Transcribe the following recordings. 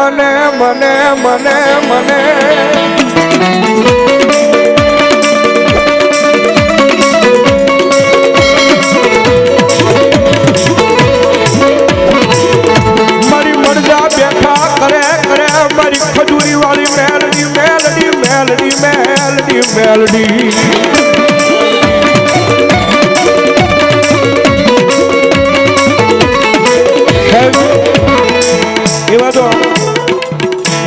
મને મને મને મને મારી મરજા બેઠા કરે કરે મારી ખજૂરી વાળી મેલડી મેલડી મેલડી મેલડી મેલડી એવા તો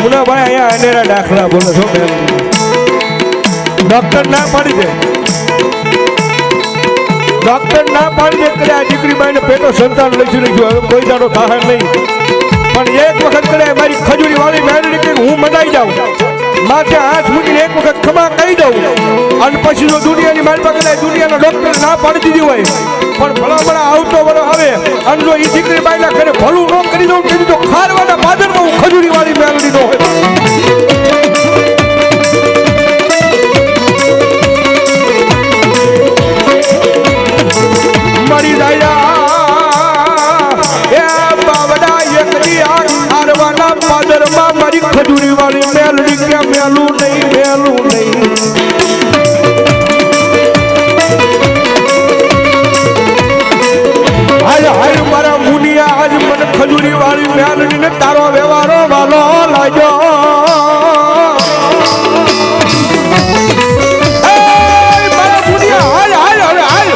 મુનાભાઈ અહીંયા અનેરા દાખલા બોલો છો ડોક્ટર ના પાડી દે ડોક્ટર ના પાડી દે કે આ દીકરી બાઈને પેટો સંતાન લઈ ગયું હવે કોઈ દાડો થાય નહીં પણ એક વખત કરે મારી ખજૂરી વાળી મેળવી કે હું મનાઈ જાઉં માથે હાથ મૂકીને એક વખત ખમા કહી દઉં અને પછી જો દુનિયાની મારી પાસે દુનિયાનો ડોક્ટર ના પાડી દીધી હોય પણ ભલામણા આવતો વરો આવે અને જો એ દીકરી બાઈના ઘરે ભલું ન કરી દઉં કીધું તો ખારવાના પાદરમાં હું ખજૂરી વાળી મેળવી નો હોય મારી દાયા એ બાવડા એકલી આ ખારવાના પાદરમાં મારી ખજૂરી વાળી મેલડી કે મેલું નહીં મેલું નહીં હાય મારા મુનિયા આજ મને ખજૂરી વાળી મેલડી ને તારો વ્યવહારો વાલો લાજો મારા મુનિયા હાય હાય હવે હાય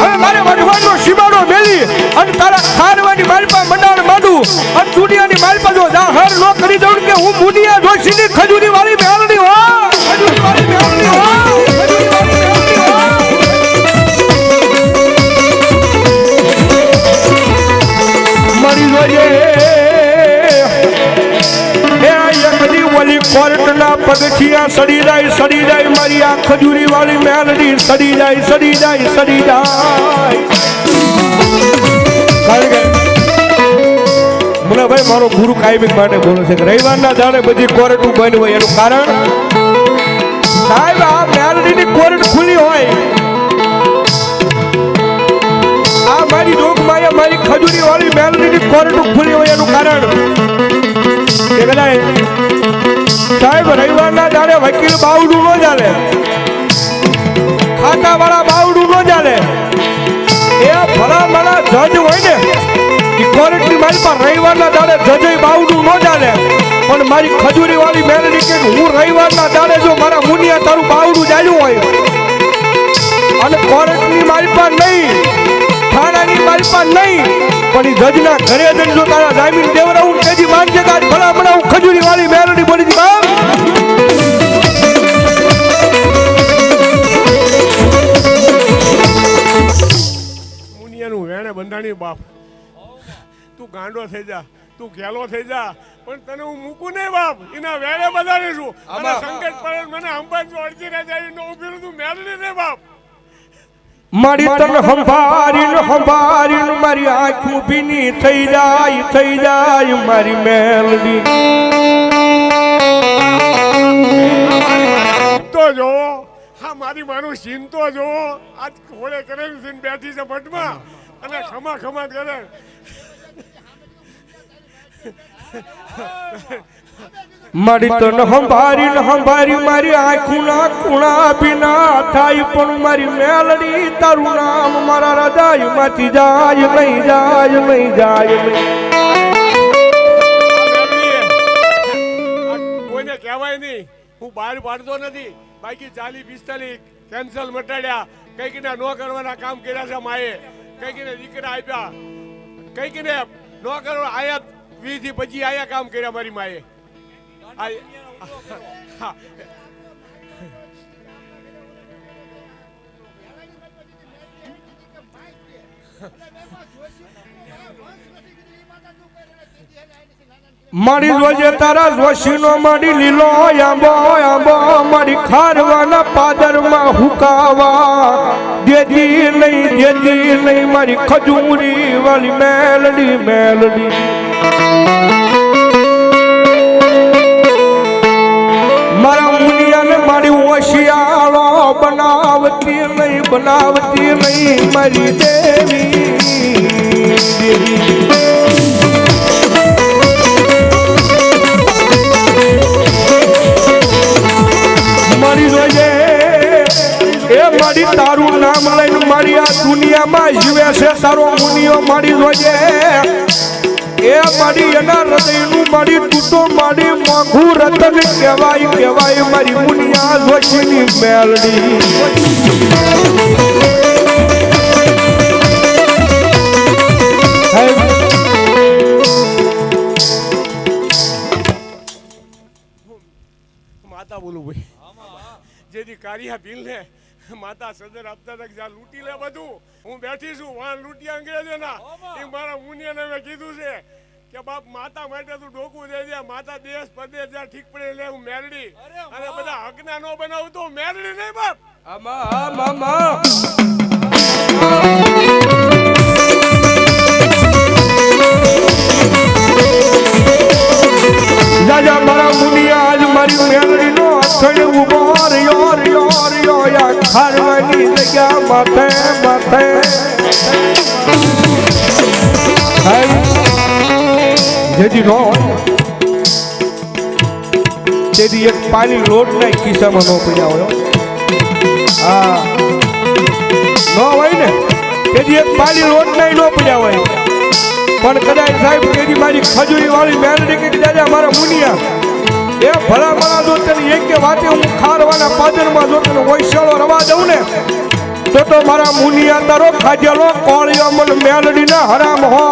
હવે મારે વઢવાનો સીમાડો મેલી અને તારા ખારવાની માલપા મંડાણ માંડું અને દુનિયાની માલપા જો જાહેર ન કરી દઉં કે હું મુનિયા જોશીની ખજૂરી વાળી મેલડી હો ખજૂરી વાળી મેલડી હો ખજૂરી વાળી મેલડી હો મારી જોઈએ એ એકલી ઓલી કોર્ટના પગથિયા સડી જાય મારી આ ખજૂરી વાળી મેલડી સડી જાય કારણ કે મુનાભાઈ મારો ગુરુ કાયમિક માટે બોલે છે કે રવિવારના દાડે બધી કોર્ટ બંધ હોય એનું કારણ સાહેબ આ મેલડીની કોર્ટ ખુલ્લી હોય આ મારી જોગમાં મારી ખજૂરી વાળી મેલડીની કોર્ટ ખુલ્લી હોય એનું કારણ કે કદાચ સાહેબ રવિવારના દાડે વકીલ બાવડું ન ચાલે ખાતા વાળા બાવડું ન ચાલે એ ભલામણા જજ હોય ને એ કોર્ટની મારી પર રવિવારના દાડે જજે બાવડું ન ચાલે પણ મારી ખજૂરી વાળી મેલડી કે હું રવિવારના દાડે જો મારા મુનિયા તારું બાવડું ચાલ્યું હોય અને કોર્ટની મારી પર નહીં થાણાની મારી પર નહીં પણ એ જજના ઘરે જઈને જો તારા જામીન દેવરાવું તેજી માનજે કે ભલામણા હું ખજૂરી વાળી મેલડી બોલી દી બાપ બંધાણી બાપ તું ગાંડો થઈ જા તું ઘેલો થઈ જા પણ તને હું મૂકું નહીં બાપ એના વેળે બધાડીશું અને સંકટ પડે મને અંબાજ અડજી ના જાય નો ઉભી તું મેલડી ને બાપ મારી તને સંભારીને મારી આંખ ભીની થઈ જાય મારી મેલડી તો જો હા મારી માનું સીન તો જો આજ ઘોડે કરેલું સીન બેઠી છે ભટમાં અને ખમા કરે મારી તો સંભારી મારી આંખના ખૂણા બિના થાય પણ મારી મેલડી તારું નામ મારા હૃદય માંથી જાય નહીં કોઈને કહેવાય નહીં હું બહાર પાડતો નથી બાકી 40-45 કેન્સલ મટાડ્યા કઈક ના નો કરવાના કામ કર્યા છે માએ કઈક ને દીકરા આપ્યા કઈક ને નો કરવા આયા 20 થી 25 આયા કામ કર્યા મારી માએ મારી જોજે તારા જોશીનો મારી લીલો આંબો મારી ખારવાના પાદરમાં હુકાવા દેતી નહીં મારી ખજૂરી વાળી મેલડી મારા મુનિયાને મારી હોશિયાળો બનાવતી નહીં મારી દેવી જોજે એ મારી એના હૃદયનું મારી તૂટો મારી મોંઘું રતન કહેવાય કહેવાય મારી મુનિયા જોશીની મેલડી માતા બોલું ભાઈ જેથી કારિયા ભીલ ને માતા સદર આપતા હતા જ્યાં લૂંટી લે બધું હું બેઠી છું વાન લૂંટિયા અંગ્રેજોના એ મારા મુનિયાને મેં કીધું છે કે બાપ માતા માટે તું ડોકું દે દે માતા દેશ પરદેશ જ્યાં ઠીક પડે લે હું મેરડી અને બધા હકના નો બનાવું તો મેરડી નહીં બાપ આમાં મામા રાજા મારા મુનિયા આજ મારી મેલડીનો અથડ ઉભો રહ્યો રહ્યો રહ્યો યા ખારવાની જગ્યા માથે માથે જેથી નો તેથી એક પાણી લોટ ના ખિસ્સામાં નો પડ્યા હોય હા નો હોય ને તેથી એક પાણી લોટ ના નો પડ્યા હોય પણ કદાચ સાહેબ તેની મારી ખજૂરી વાળી મેલડી કે દાદા મારા મુનિયા એ ભલા ભલા જો તને એક કે વાતે હું ખારવાના પાદરમાં જો તને વૈશાળો રવા દઉં ને તો મારા મુનિયા તારો ખાજેલો કોળિયો મન મેલડી ના હરામ હો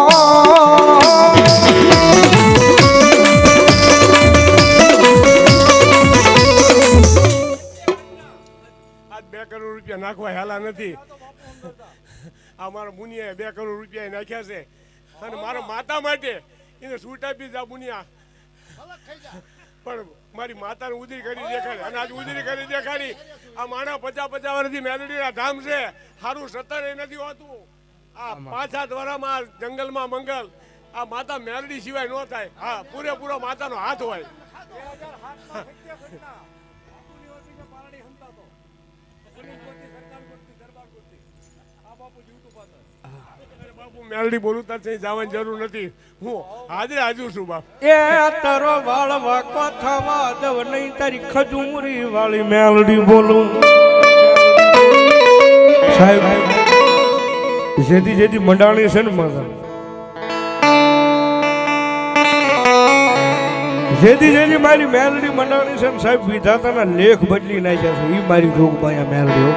આજ 2 કરોડ રૂપિયા નાખવા હેલા નથી આ મારા મુનિયાએ 2 કરોડ રૂપિયા નાખ્યા છે અને મારા માતા માટે એને છૂટ આપી જા મુનિયા પણ મારી માતાને ઉદરી કરી દેખાડી અને આજ ઉદરી કરી દેખાડી આ માણા 50 વર્ષથી મેલડીના ધામ છે સારું સત્તર નથી હોતું આ 5-7 વર્ષમાં જંગલમાં મંગલ આ માતા મેલડી સિવાય ન થાય હા પૂરેપૂરો માતાનો હાથ હોય મેલડી બોલું તાર જવાની જરૂર નથી હું હાજર છું બાપ એ તારો વાળવા કથવા દવ નહીં તારી ખજૂરી વાળી મેલડી બોલું સાહેબ જેથી જેથી મંડાણી છે ને માતા જેથી જેથી મારી મેલડી મંડાણી છે ને સાહેબ વિધાતાના લેખ બદલી નાખ્યા છે એ મારી જોગબાયા મેલડી હો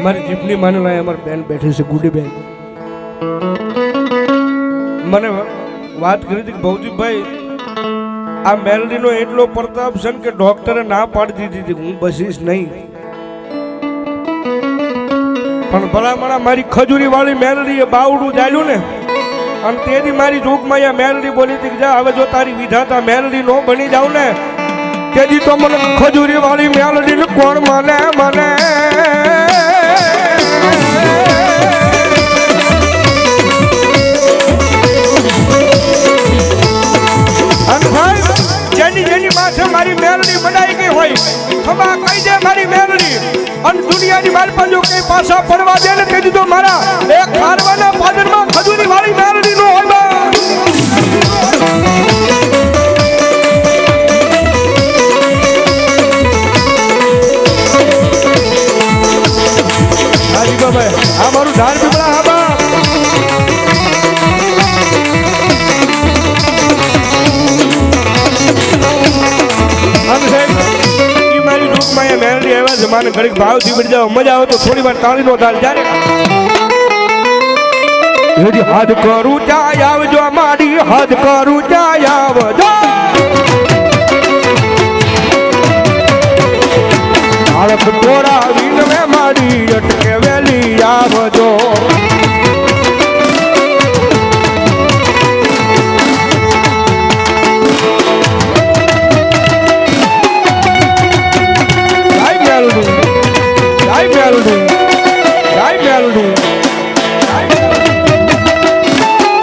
મારી જીપની માનેલા અમારી બેન બેઠી છે ગુડી બેન મને વાત કરી હતી કે ભૌજીભાઈ આ મેલડીનો એટલો પ્રતાપ છે કે ડોક્ટરે ના પાડી દીધી હું બસીશ નહીં પણ ભલામણા મારી ખજૂરી વાળી મેલડી એ બાવડું ચાલ્યું ને અને તેથી મારી જોગમાં આ મેલડી બોલી હતી કે જા હવે જો તારી વિધાતા મેલડી નો બની જાવ ને તેથી તો મને ખજૂરી વાળી મેલડી ને કોણ માને મને જેની જેની માથે મારી મેલડી બનાઈ ગઈ હોય ખબા કહી દે મારી મેલડી અને દુનિયાની મારી પાસે કઈ પાછા પડવા દે ને તેથી તો મારા એક ખારવાના પાદરમાં ખજૂરી વાળી મેલડી નો હોય હાજી બાબા આ મારું ધાર પીપળા હા બા મારી દુઃખમાં એ મેલડી આવ્યા છે માને ઘડીક ભાવથી બળી જાવ મજા આવે તો થોડી વાર તાળીનો તાલ જ્યારે હદ કરું જાય આવજો મારી હદ કરું જાય આવજો બાળક તોરા વિનવે મારી અટકે વેલી આવજો